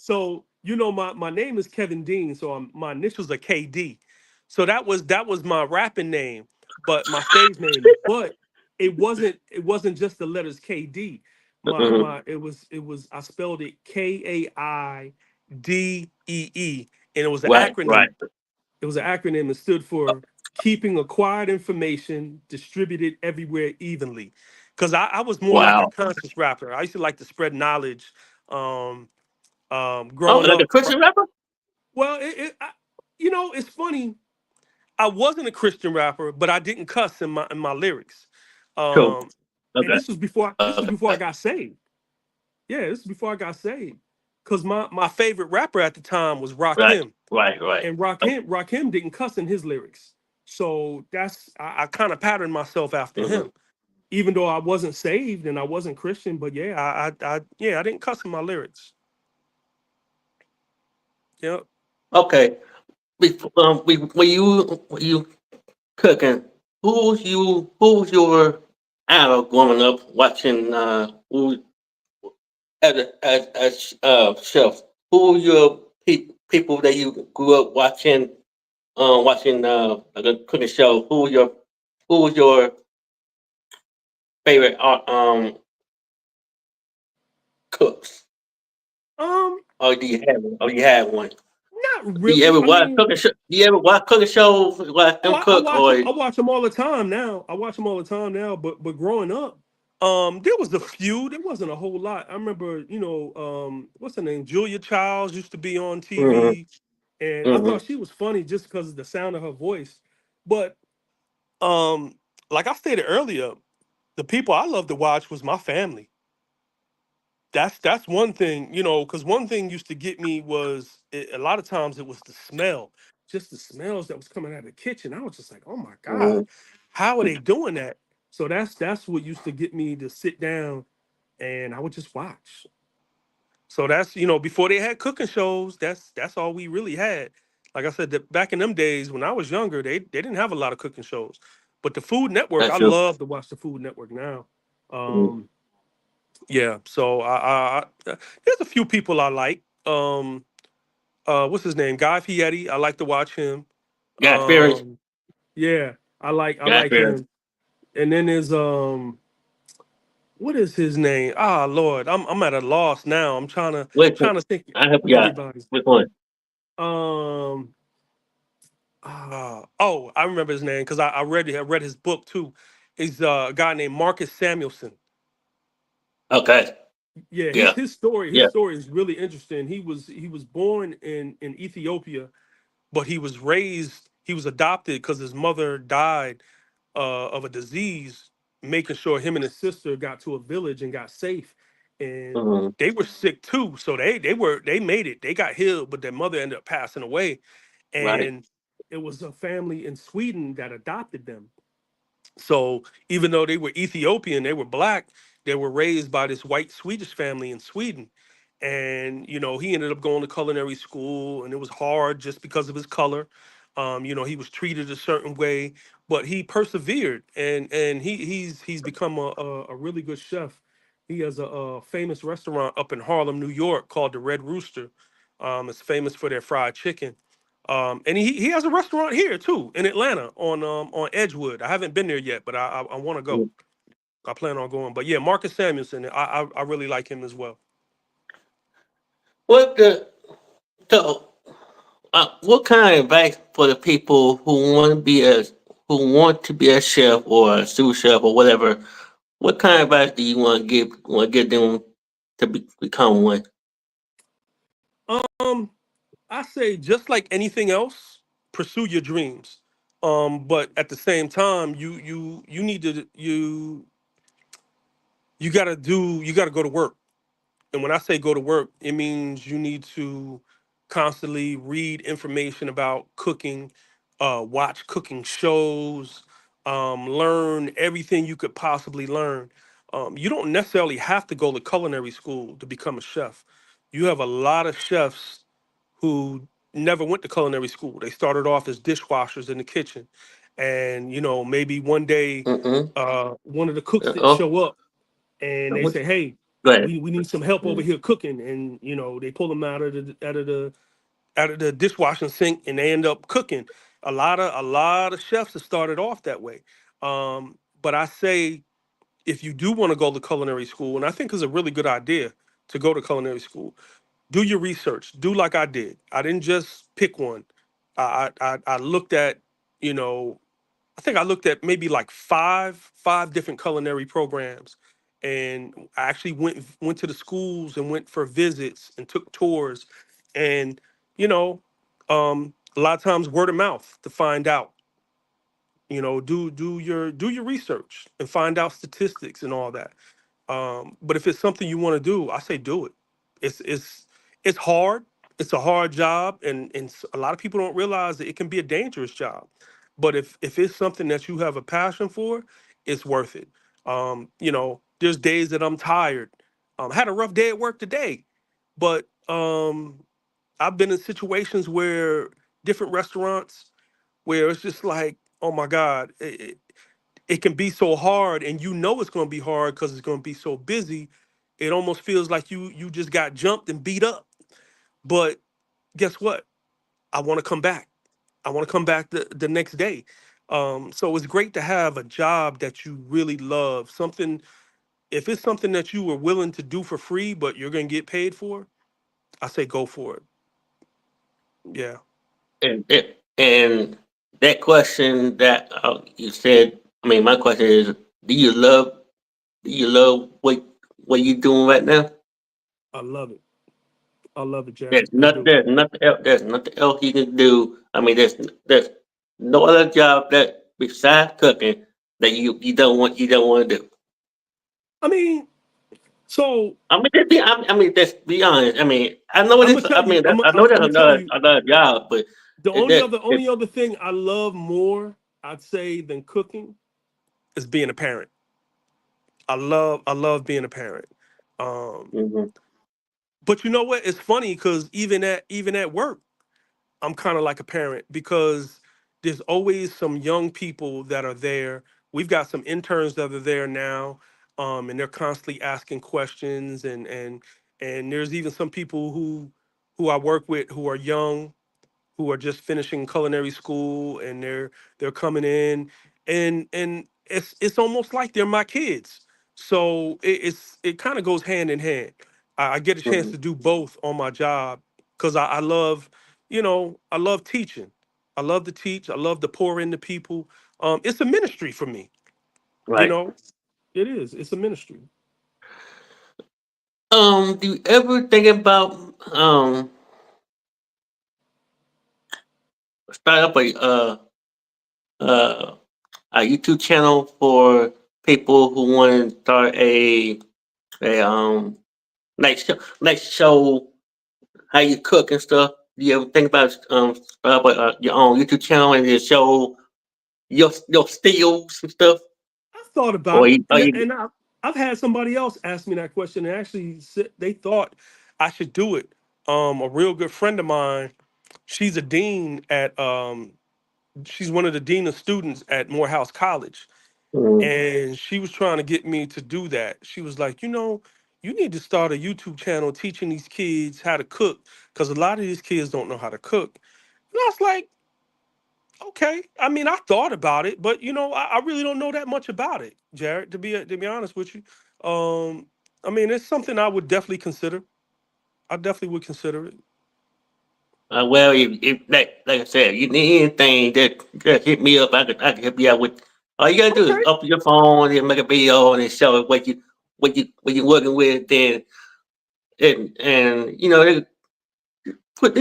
my name is Kevin Dean, so my initials are KD. So that was my rapping name, but my stage name. But it wasn't just the letters KD. Mm-hmm. My it was I spelled it KAIDEE, and it was an Right, acronym. right. It was an acronym that stood for keeping acquired information distributed everywhere evenly. Because I was more like a Wow. conscious rapper. I used to like to spread knowledge. Um, Oh, growing like a up, Christian rapper? well, it's funny. I wasn't a Christian rapper, but I didn't cuss in my lyrics. Cool. Um, and Okay. this was before I got saved. Yeah, this is before I got saved. Cause my favorite rapper at the time was Right, Rakim, right. and Rakim didn't cuss in his lyrics. So I kind of patterned myself after Mm-hmm. him, even though I wasn't saved and I wasn't Christian. But yeah, I didn't cuss in my lyrics. Yep. Okay. When you cooking, who's your idol growing up watching who as chef? Who your people that you grew up watching watching like a cooking show? Who was your favorite cooks? Um, Or do you have one? Or you had one? not Do you really. ever I watch mean, cooking show? Do you ever watch cooking shows? Watch oh, them I cook watch them. or I watch them all the time now. I watch them all the time now. But growing up, there was a few. There wasn't a whole lot. I remember, what's her name? Julia Childs used to be on hmm TV, and I hmm thought she was funny just because of the sound of her voice. But um, like I stated earlier, the people I love to watch was my family. That's one thing, because one thing used to get me was a lot of times it was the smell, just the smells that was coming out of the kitchen. I was just like, oh my God, hmm how are they doing that? So that's what used to get me to sit down and I would just watch. So that's before they had cooking shows, that's all we really had. Like I said, that back in them days when I was younger, they didn't have a lot of cooking shows. But the Food Network, That's I true. love to watch the Food Network now. Mm. Um, yeah, so there's a few people I like. What's his name? Guy Fieri. I like to watch him. Got experience. Um, yeah, I Got like experience. him. And then there's what is his name? Ah, Lord, I'm at a loss now. I'm Which one? trying to think I help you out. everybody. Which one? Um, oh, I remember his name because I read his book too. He's a guy named Marcus Samuelson. Okay. Yeah, Yeah. his Yeah. story is really interesting. He was born in Ethiopia, but he was adopted because his mother died of a disease, making sure him and his sister got to a village and got safe. And Hmm. they were sick too, so they made it. They got healed, but their mother ended up passing away. Right. And it was a family in Sweden that adopted them. So even though they were Ethiopian, they were black, they were raised by this white Swedish family in Sweden. And, he ended up going to culinary school and it was hard just because of his color. He was treated a certain way, but he persevered and he's become a really good chef. He has a famous restaurant up in Harlem, New York called the Red Rooster. It's famous for their fried chicken. And he has a restaurant here too in Atlanta on Edgewood. I haven't been there yet, but I want to go. Mm. I plan on going. But yeah, Marcus Samuelson, I really like him as well. What the so what kind of advice for the people who want to be a chef or a sous chef or whatever? What kind of advice do you want to give them to become one? Um, I say just like anything else, pursue your dreams. But at the same time, you need to you gotta go to work. And when I say go to work, it means you need to constantly read information about cooking, watch cooking shows, learn everything you could possibly learn. You don't necessarily have to go to culinary school to become a chef. You have a lot of chefs who never went to culinary school. They started off as dishwashers in the kitchen. And, maybe one day Mm-mm. one of the cooks didn't Oh, show up and they what? say, "Hey, Go ahead. we need some help over Mm. here cooking," and they pull them out of the dishwashing sink, and they end up cooking. A lot of chefs have started off that way. But I say if you do want to go to culinary school, and I think it's a really good idea to go to culinary school, do your research. Do like I did. I didn't just pick one. I looked at you know I think I looked at maybe like five different culinary programs, and I actually went to the schools and went for visits and took tours, and you know, a lot of times word of mouth to find out. Do your research and find out statistics and all that. But if it's something you want to do, I say do it. It's hard. It's a hard job, and a lot of people don't realize that it can be a dangerous job. But if it's something that you have a passion for, it's worth it. There's days that I'm tired. Had a rough day at work today, but I've been in situations where different restaurants where it's just like, oh my God, it can be so hard, and it's going to be hard because it's going to be so busy. It almost feels like you just got jumped and beat up. But guess what? I want to come back. I want to come back the next day. So it's great to have a job that you really love. Something If it's something that you were willing to do for free, but you're going to get paid for, I say go for it. Yeah, And that question that you said. I mean, my question is: Do you love what you doing right now? I love it. I love it, Jarrett. I do. There's nothing else you can do. I mean, there's no other job that besides cooking that you don't want to do. I mean, so I mean, let's be honest. I mean, I know I'm this. gonna tell I you. mean, I know I'm there's gonna tell you. another job, but The it, only that other it, only other thing I love more, I'd say, than cooking is being a parent. I love being a parent. Um, mhm. but you know what? It's funny because even at work, I'm kind of like a parent because there's always some young people that are there. We've got some interns that are there now, and they're constantly asking questions, and there's even some people who I work with who are young, who are just finishing culinary school, and they're coming in, and it's almost like they're my kids. So it kind of goes hand in hand. I get a chance Mhm. to do both on my job because I love, I love teaching. I love to teach. I love to pour into people. It's a ministry for me. You Right. know, it is. It's a ministry. Do you ever think about start up uh a YouTube channel for people who want to start a like show how you cook and stuff? Do you ever think about start up your own YouTube channel and just show your skills and stuff? I've thought about Or it, you, or you I've had somebody else ask me that question, and actually said they thought I should do it. A real good friend of mine, she's a dean at she's one of the dean of students at Morehouse College, mm, and she was trying to get me to do that. She was like, you need to start a YouTube channel teaching these kids how to cook because a lot of these kids don't know how to cook. And I was like, okay. I mean, I thought about it, but I really don't know that much about it, Jared. To be honest with you, um, I mean, it's something I would definitely consider. I definitely would consider it. well, if like I said, you need anything, just hit me up. I could help you out with. All you gotta do is Okay. open your phone and make a video and show it what you're working with. Then and they put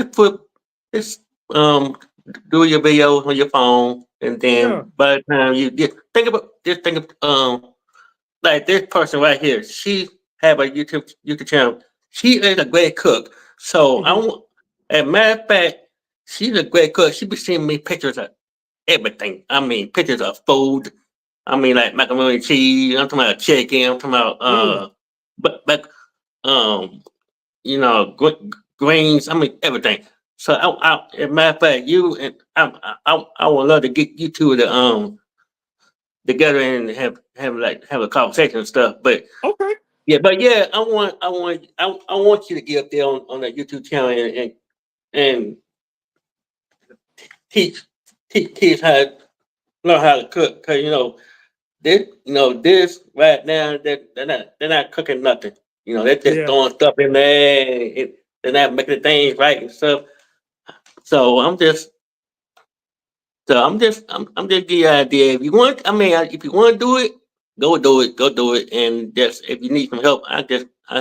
this do your videos on your phone, and Yeah. then by the time you get think of like this person right here. She have a YouTube channel. She is a great cook. So I Hmm. want, as a matter of fact, she's a great cook. She be sending me pictures of everything. I mean, pictures of food. I mean, like macaroni and cheese. I'm talking about chicken. I'm talking about Mm. but um, greens. I mean, everything. So as a matter of fact, you and I would love to get you two to together and have a conversation and stuff. But Okay. yeah, but yeah, I want you to get up there on that YouTube channel and teach teach kids how to learn how to cook. Cause this right now they're not cooking nothing. They're just Yeah. throwing stuff in there. They're not making things right and stuff. So I'm just giving you an idea. If you want, I mean, if you want to do it, go do it. And just if you need some help, I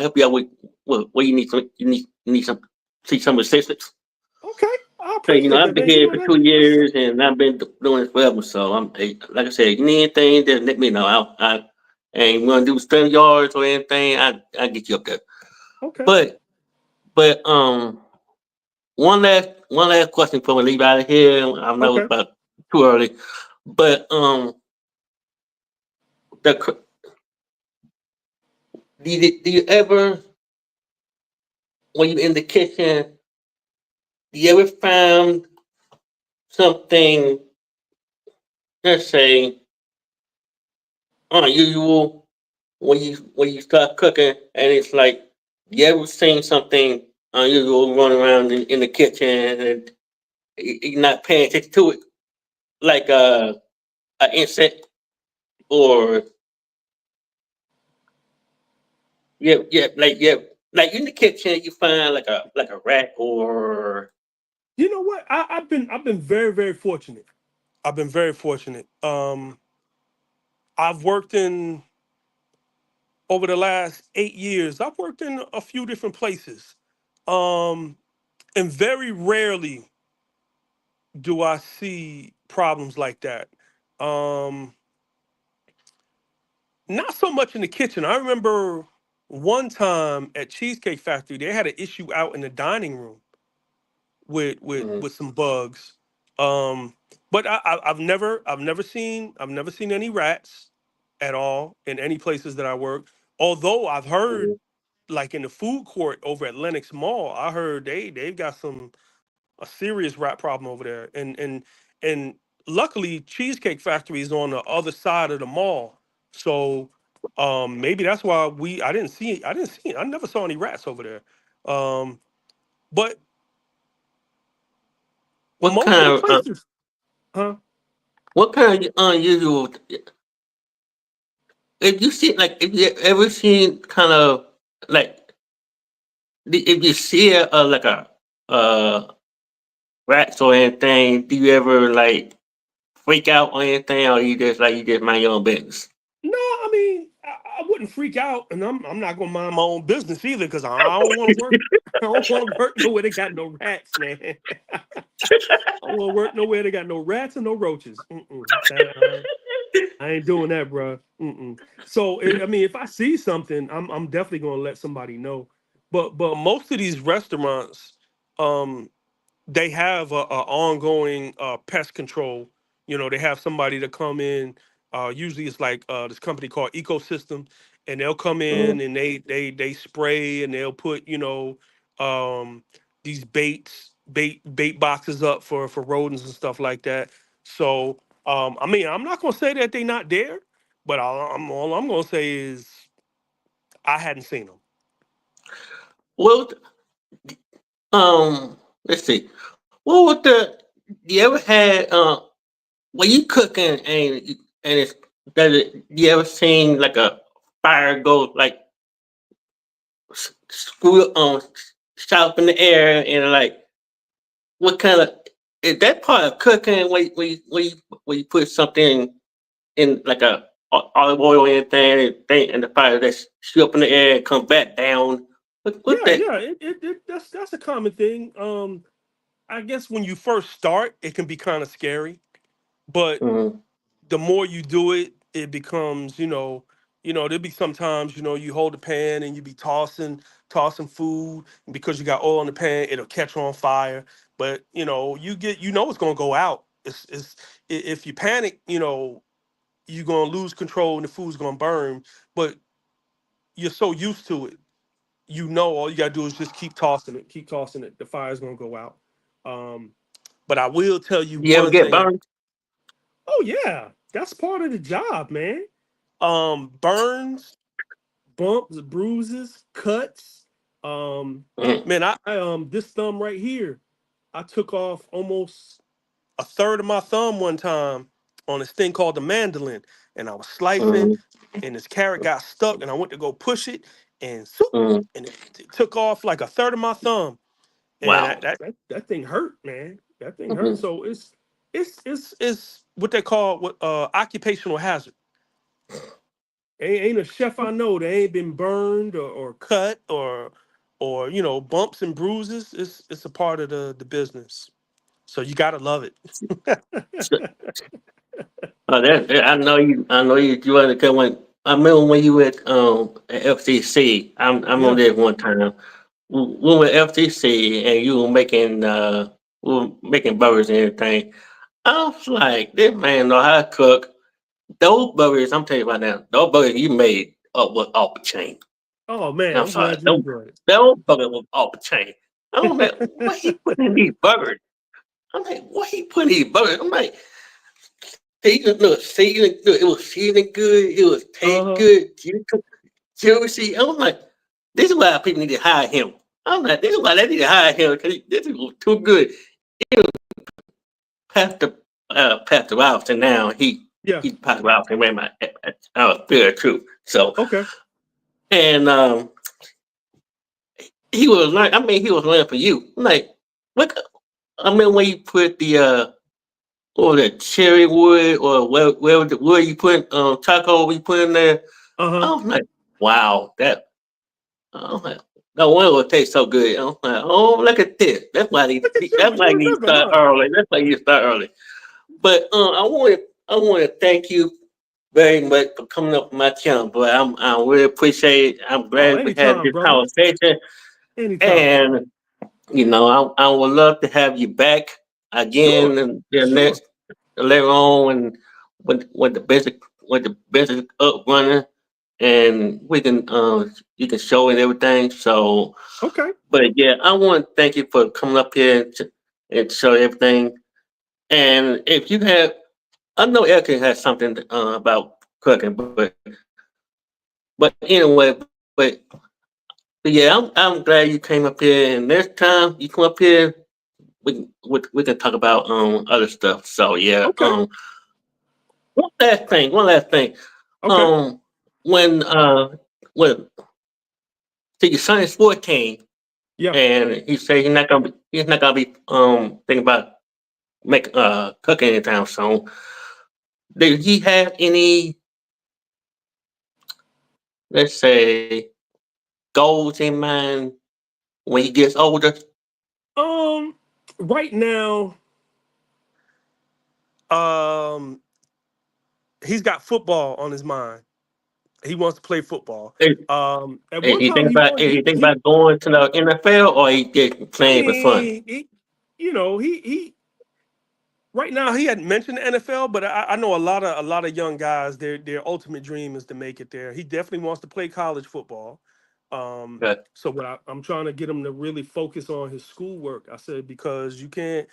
help you out with what you need. You need some see some assistance. Okay. I So appreciate I've that, been man. here for two That's years and I've been doing this forever. So like I said, you need anything, just let me know. I and you want to do study yards or anything, I get you up there. okay. But but one last question before we leave out of here. I know it's Okay. about too early, but the do you ever when you in the kitchen, do you ever found something, let's say, unusual when you start cooking and it's like you ever seen something unusual running around in the kitchen and you're not paying attention to it, like an insect or like in the kitchen you find like a rat or You know what? I've been very, very fortunate. I've been very fortunate. I've worked in over the last 8 years. I've worked in a few different places, um, and very rarely do I see problems like that. Um, Not so much in the kitchen. I remember one time at Cheesecake Factory, they had an issue out in the dining room with with mm, with some bugs. Um, but I've never seen any rats at all in any places that I work. Although I've heard, mm, like in the food court over at Lenox Mall, I heard they've got some a serious rat problem over there. And luckily, Cheesecake Factory is on the other side of the mall, so maybe that's why I never saw any rats over there. But What most of the kind of places, huh? what kind of unusual? If you see, like, if you ever seen kind of like, if you see like a uh rats or anything, do you ever like freak out or anything, or you just mind your own business? No, I mean, I wouldn't freak out, and I'm not gonna mind my own business either because I don't want to work. I don't want to work nowhere they got no rats, man. I don't want to work nowhere they got no rats and no roaches. I ain't doing that, bro. So I mean, if I see something, I'm definitely gonna let somebody know. But most of these restaurants, um, they have a ongoing pest control. You know, they have somebody to come in. Usually, it's like this company called Ecosystem, and they'll come Mm. in and they spray and they'll put um, these bait boxes up for rodents and stuff like that. So I mean, I'm not gonna say that they're not there, but all I'm gonna say is I hadn't seen them. Well, let's see. What was the? You ever had when you cooking and it's does it? You ever seen like a fire go like screw shot up in the air and like what kind of is that part of cooking where you put something in like a olive oil or anything and the fire that shoot up in the air and come back down. What Yeah, that? yeah, that's a common thing. I guess when you first start, it can be kind of scary, but Mm, the more you do it, it becomes, there'll be sometimes, you hold the pan and you be tossing food, and because you got oil in the pan, it'll catch on fire. But it's gonna go out. If you panic, you're gonna lose control and the food's gonna burn. But you're so used to it, all you gotta do is just keep tossing it. The fire's gonna go out. Um, but I will tell you you ever one get thing. burned? Oh yeah, that's part of the job, man. Burns, bumps, bruises, cuts. Um, Mm, man, I this thumb right here, I took off almost a third of my thumb one time on this thing called the mandolin, and I was slicing, mm, and this carrot got stuck, and I went to go push it, and swoop, mm. and it took off like a third of my thumb, and Wow. that thing hurt, man. That thing hurt. Mhm. So it's what they call occupational hazard. Ain't a chef I know that ain't been burned or cut or bumps and bruises. It's a part of the business. So you gotta love it. So, I know you want to come when I remember when you were at FCC. I'm on Yeah. there one time. We were at FCC and you were making burgers and everything. I was like, this man know how to cook. Those burgers, I'm telling you right now, those burgers you made was off the chain. Oh And man, I'm I'm sorry, glad you enjoyed those burgers was off the chain. I was like, what he it. putting in these burgers? I'm like, what he putting in these burgers? I'm like, seasoning, look, it was seasoning good, it was taste Uh-huh. good, juicy. I'm like, this is why people need to hire him. I'm like, this is why they need to hire him because this is too good. Pastor Pastor Robinson now Yeah. he's Pastor Robinson ran my spirit too. So Okay. and he was like, I mean, he was learning for you. I'm like, what? I mean, when you put the or the cherry wood or where the wood you put taco you put in there. I Uh-huh. was like, wow, that. I was like, no wonder it would taste so good. I was like, oh, look at this. Look at you. That's why You you need to remember, start huh? early. That's why you start early. But I want to thank you very much for coming up with my channel, boy. I really appreciate it. I'm Oh, glad we had anytime, this brother. conversation, Anytime. and I would love to have you back again Sure. and the Sure. next later on when the business up running and we can you can show and everything. So, Okay. but yeah, I want to thank you for coming up here and show everything. And if you have, I know Erica has something about cooking, but anyway, but yeah, I'm glad you came up here. And next time you come up here, we can talk about other stuff. So yeah, Okay. one last thing. Okay. Um, when when see your son is 14, Yeah. and he said he's not gonna be thinking about make cooking anytime soon. Did he have any, let's say, goals in mind when he gets older? Um, right now, um, he's got football on his mind. He wants to play football. Eh, At one time, he think about going to the NFL, or he just I playing for fun? mean, he right now he hadn't mentioned the NFL, but I know a lot of young guys. Their ultimate dream is to make it there. He definitely wants to play college football. Okay, So I'm trying to get him to really focus on his schoolwork. I said because you can't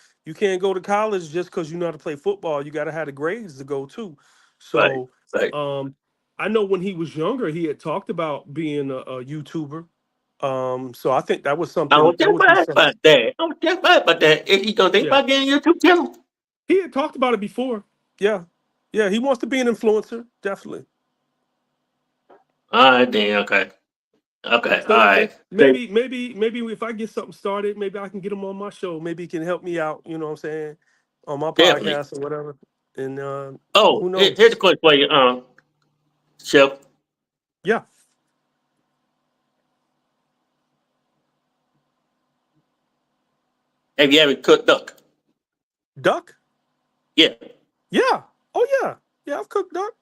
go to college just because you know how to play football. You got to have the grades to go too. right, So right. um, I know when he was younger, he had talked about being a YouTuber. So I think that was I something was that just would be right something. about that. I was just right about that. Is he gonna think Yeah, about getting a YouTube channel? he had talked about it before. Yeah, yeah, he wants to be an influencer, definitely. All right, then. Okay, okay, all So right. maybe if I get something started, maybe I can get him on my show. Maybe he can help me out. You know what I'm saying, on my Definitely. podcast or whatever. And Oh, who here's a knows? question for you, Chef. Yeah, Have you ever cooked duck? duck. Yeah. Yeah. Oh yeah. Yeah, I've cooked duck.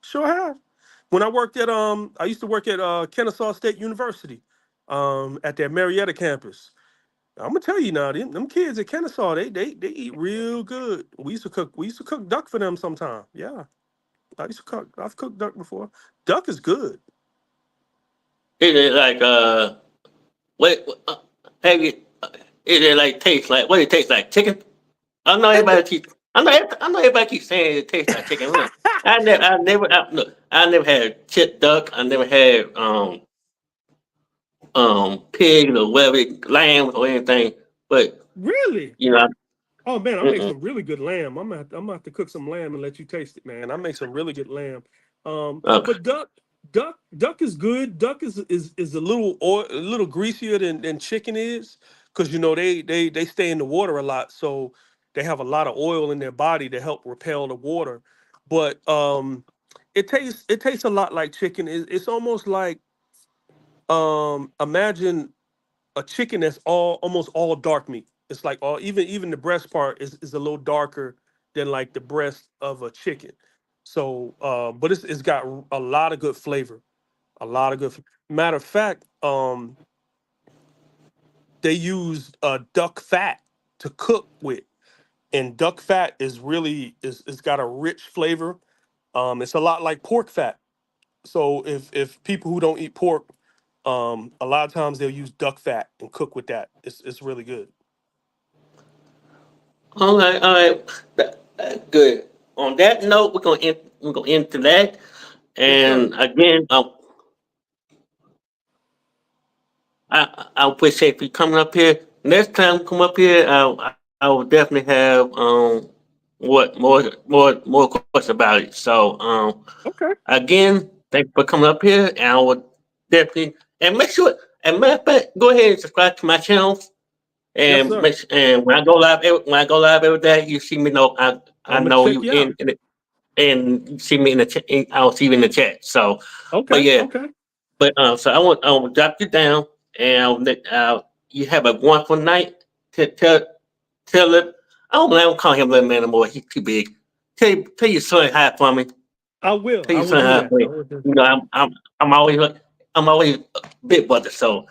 Sure have. When I used to work at Kennesaw State University, at their Marietta campus. I'm gonna tell you now, them kids at Kennesaw, they eat real good. We used to cook duck for them sometime. Yeah, I've cooked duck before. Duck is good. Is it like what have you? Is it like taste like what it tastes like chicken? I know It, everybody keep. I know everybody keeps saying it tastes like chicken. Look, look, I never had chip duck. I never had pig or whatever, lamb or anything. But really? you know, Oh man, I make mm-mm. some really good lamb. I'm gonna have to cook some lamb and let you taste it, man. I make some really good lamb. Okay. But duck is good. Duck is a little greasier than chicken is, because they stay in the water a lot, so they have a lot of oil in their body to help repel the water. But it tastes a lot like chicken. It's almost like imagine a chicken that's almost all dark meat. It's like all even the breast part is a little darker than like the breast of a chicken. So, but it's got a lot of good flavor. A lot of good. Matter of fact, they use duck fat to cook with, and duck fat is really is it's got a rich flavor. It's a lot like pork fat. So if people who don't eat pork, a lot of times they'll use duck fat and cook with that. It's really good. All right, all right. Good. On that note, we're gonna end to that. Yes, sir. And again, I appreciate you coming up here. Next time you come up here, I will definitely have what more questions about it. So Okay. again, thanks for coming up here, and I will definitely and make sure. And matter of fact, go ahead and subscribe to my channel. Yes, And sir. and when I go live every day, you see me know I I'm gonna know check you you out. and you see me in the chat. I'll see you in the chat. So, but Okay. yeah, Okay. but so I want to drop you down, and you have a wonderful night. Tell it. I don't call him little man anymore. He's too big. Tell your son hi for me. I will. Tell I your will son do hi that. for I me. will do. You know I'm always big brother. So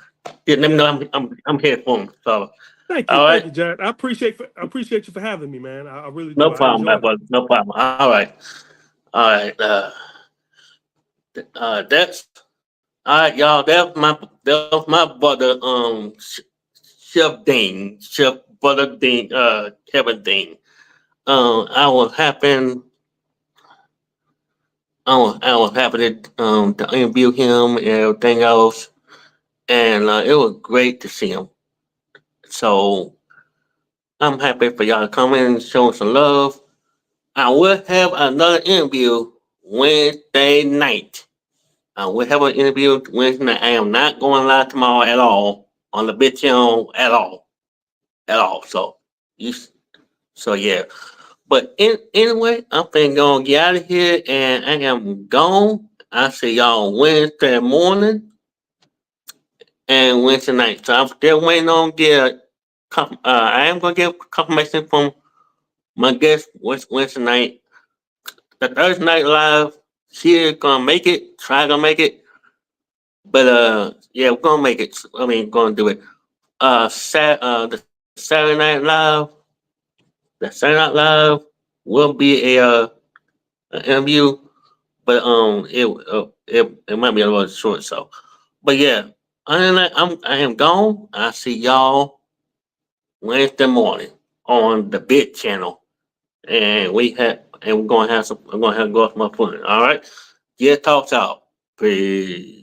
yeah, let me know Yeah. I'm here for him. So Thank you. all Thank right. you, Jared. I appreciate you for having me, man. I really do. No I problem, my enjoyed it. brother. No problem. All right. All right. That's all right, y'all. That was my brother. Chef Brother Dean, Kevin Dean. I was happy. I was happy to interview him and everything else, and it was great to see him. So I'm happy for y'all to come in and show some love. I will have another interview Wednesday night. I will have an interview Wednesday night. I am not going live tomorrow at all on the bit channel at all. So you, so yeah. But anyway, I'm finna go and get out of here, and I am gone. I see y'all Wednesday morning and Wednesday night. So I'm still waiting on I am gonna get confirmation from my guest Wednesday night. The Thursday night live, she is gonna make it. Try to make it, but yeah, we're gonna make it. I mean, gonna do it. The Saturday night live, will be an interview, but it might be a little short. So, but yeah, other than that, I am gone. I see y'all Wednesday morning on the Bit channel, and we're gonna have some. I'm gonna have go off my phone. All right, yeah, talks out. Peace.